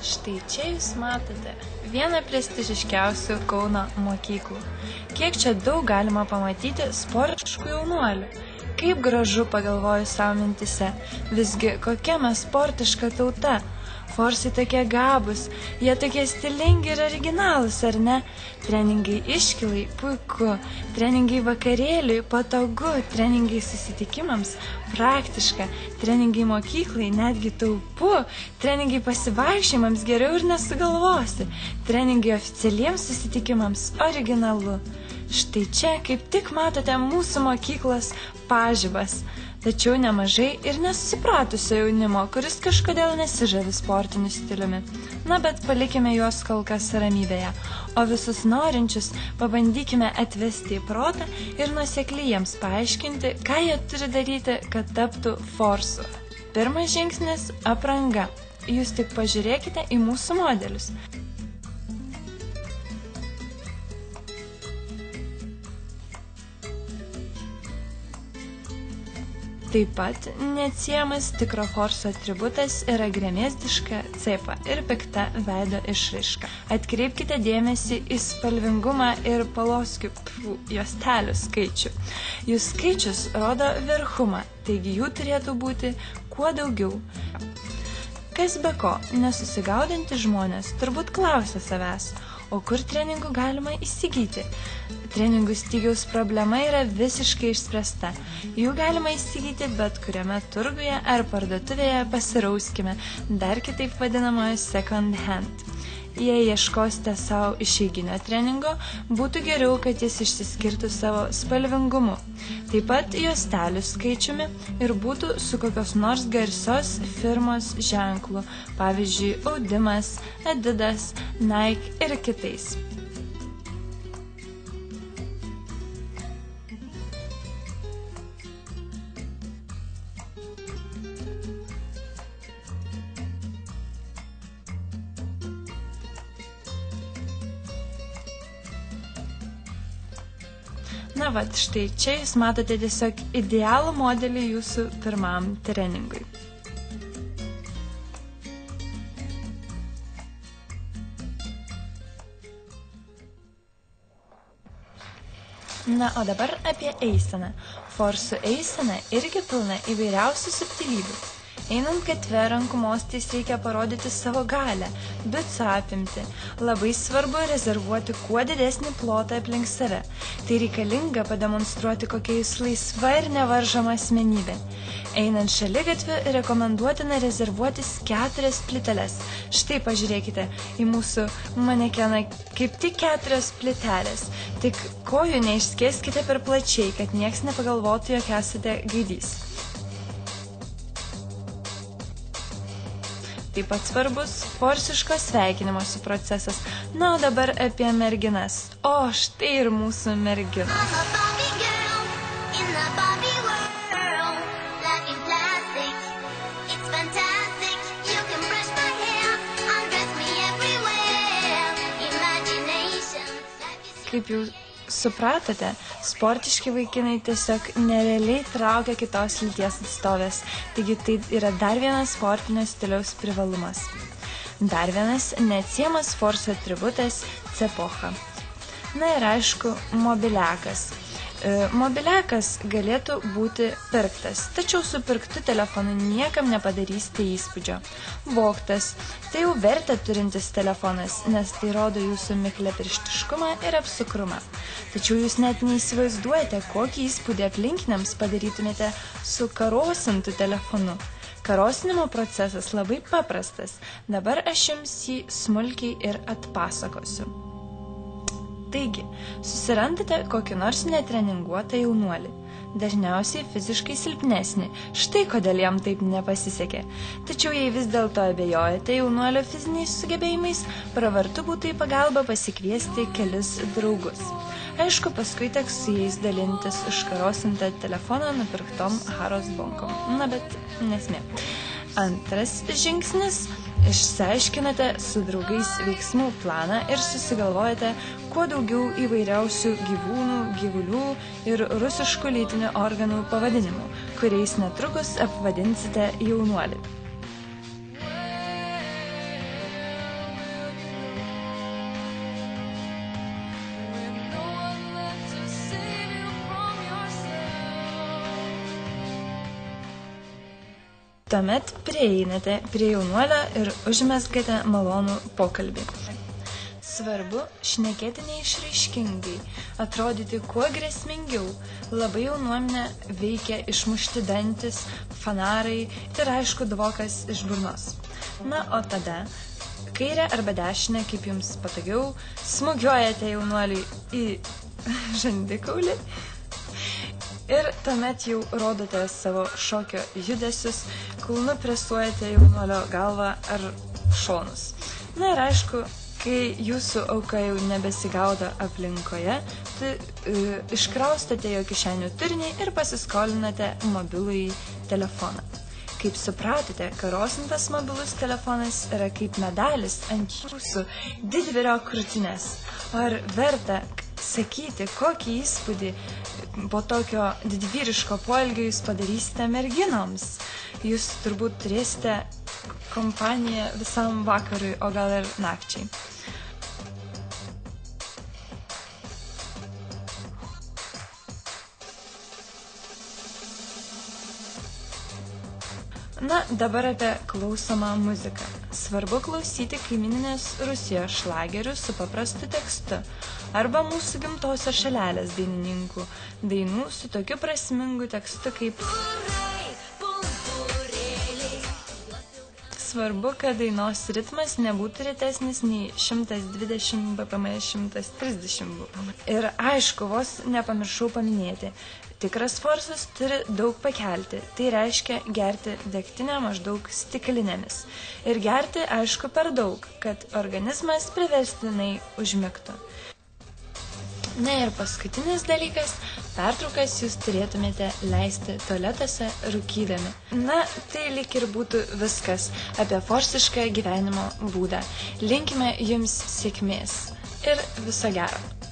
Štai čia jūs matote vieną prestižiškiausių Kauno mokyklų. Kiek čia daug galima pamatyti sportiškų jaunuolių. Kaip gražu, pagalvoju savo mintise. Visgi, kokia mes sportiška tauta. Forsai tokie gabūs, jie tokie stilingi ir originalūs, ar ne? Treningai iškilai, puiku. Treningai vakarėliui, patogu. Treningai susitikimams, praktiška. Treningai mokyklai, netgi taupu. Treningai pasivaikščiojimams, geriau ir nesugalvosi. Treningai oficialiems susitikimams, originalu. Štai čia, kaip tik matote, mūsų mokyklos pažibas. Tačiau nemažai ir nesusipratusio jaunimo, kuris kažkodėl nesižavi sportiniu stiliumi. Na, bet palikime juos kol kas ramybėje, o visus norinčius pabandykime atvesti į protą ir nuosekliai jiems paaiškinti, ką jie turi daryti, kad taptų forsu. Pirmas žingsnis – apranga. Jūs tik pažiūrėkite į mūsų modelius. Taip pat neatsiejamas tikro forso atributas yra gremėzdiška cepa ir pikta veido išraiška. Atkreipkite dėmesį į spalvingumą ir paloskių juostelių skaičių. Jų skaičius rodo verchumą, taigi jų turėtų būti kuo daugiau. Kas be ko, nesusigaudantys žmonės turbūt klausia savęs, o kur treningų galima įsigyti? Treningų stygiaus problema yra visiškai išspręsta. Jų galima įsigyti bet kuriame turguje ar parduotuvėje, pasirauskime, dar kitaip vadinamoje second hand. Jei ieškosite savo išeiginio treningo, būtų geriau, kad jis išsiskirtų savo spalvingumu, taip pat juostelių skaičiumi ir būtų su kokios nors garsios firmos ženklu, pavyzdžiui, Audimas, Adidas, Nike ir kitais. Na vat, štai čia jūs matote tiesiog idealų modelį jūsų pirmam treningui. Na, o dabar apie eiseną. Forsų eisena irgi pilna įvairiausių subtilybių. Einant gatve rankų mostais reikia parodyti savo galią, bico apimtį. Labai svarbu rezervuoti kuo didesnį plotą aplink save. Tai reikalinga pademonstruoti, kokia jūs laisva ir nevaržoma asmenybė. Einant šaligatviu rekomenduotina rezervuotis 4 plyteles. Štai pažiūrėkite į mūsų manekeną, kaip tik 4 plytelės. Tik kojų neišskėskite per plačiai, kad nieks nepagalvotų, jog esate gaidys. Taip pat svarbus forsiško sveikinimosi procesas. Na, o dabar apie merginas. O, štai ir mūsų merginos. Kaip jau supratote, sportiški vaikinai tiesiog nerealiai traukia kitos lyties atstovės, taigi tai yra dar vienas sportinio stiliaus privalumas. Dar vienas neatsiejamas forso atributas – cepocha. Na ir aišku, mobiliakas. Mobiliakas galėtų būti pirktas, tačiau su pirktu telefonu niekam nepadarysite įspūdžio. Vogtas – tai jau vertę turintis telefonas, nes tai rodo jūsų mikliapirštiškumą ir apsukrumą. Tačiau jūs net neįsivaizduojate, kokį įspūdį aplinkiniams padarytumėte su karosintu telefonu. Karosinimo procesas labai paprastas, dabar aš jums jį smulkiai ir atpasakosiu. Taigi, susirandate kokį nors netreninguotą jaunuolį, dažniausiai fiziškai silpnesnį, štai kodėl jam taip nepasisekė. Tačiau jei vis dėlto abejojate jaunuolio fiziniais sugebėjimais, pravartu būtų į pagalbą pasikviesti kelis draugus. Aišku, paskui teks su jais dalintis užkarosintą telefoną nupirktom Haros bonkom. Na, bet nesmė. Antras žingsnis – išsiaiškinate su draugais veiksmų planą ir susigalvojate kuo daugiau įvairiausių gyvūnų, gyvulių ir rusiškų lytinių organų pavadinimų, kuriais netrukus apvadinsite jaunuolį. Tuomet prieinate prie jaunuolio ir užmezgate malonų pokalbį. Svarbu šnekėti neišraiškingai, atrodyti kuo grėsmingiau. Labai jaunuomenę veikia išmušti dantis, fanarai ir aišku dvokas iš burnos. Na, o tada, kairę arba dešinę, kaip jums patogiau, smūgiuojate jaunuoliui į žandikaulį ir tuomet jau rodote savo šokio judesius, kulnu presuojate jaunuolio galvą ar šonus. Na ir aišku, kai jūsų auka jau nebesigaudo aplinkoje, tai iškraustate jo kišenių turinį ir pasiskolinate mobilųjį telefoną. Kaip supratote, karosintas mobilus telefonas yra kaip medalis ant jūsų didvyrio krūtinės. Ar verta sakyti, kokį įspūdį po tokio didvyriško poelgio jūs padarysite merginoms? Jūs turbūt turėsite kompaniją visam vakarui, o gal ir nakčiai. Na, dabar apie klausomą muziką. Svarbu klausyti kaimyninės Rusijos šlagerių su paprastu tekstu arba mūsų gimtosios šalelės dainininkų dainų su tokiu prasmingu tekstu kaip Svarbu, kad dainos ritmas nebūtų retesnis nei 120 bpm, 130 bpm. Ir aišku, vos nepamiršau paminėti, tikras forsas turi daug pakelti, tai reiškia gerti degtinę maždaug stiklinėmis. Ir gerti, aišku, per daug, kad organizmas priverstinai užmigtų. Na ir paskutinis dalykas, pertraukas jūs turėtumėte leisti tualetuose rūkydami. Na, tai lyg ir būtų viskas apie forsišką gyvenimo būdą. Linkime jums sėkmės ir viso gero.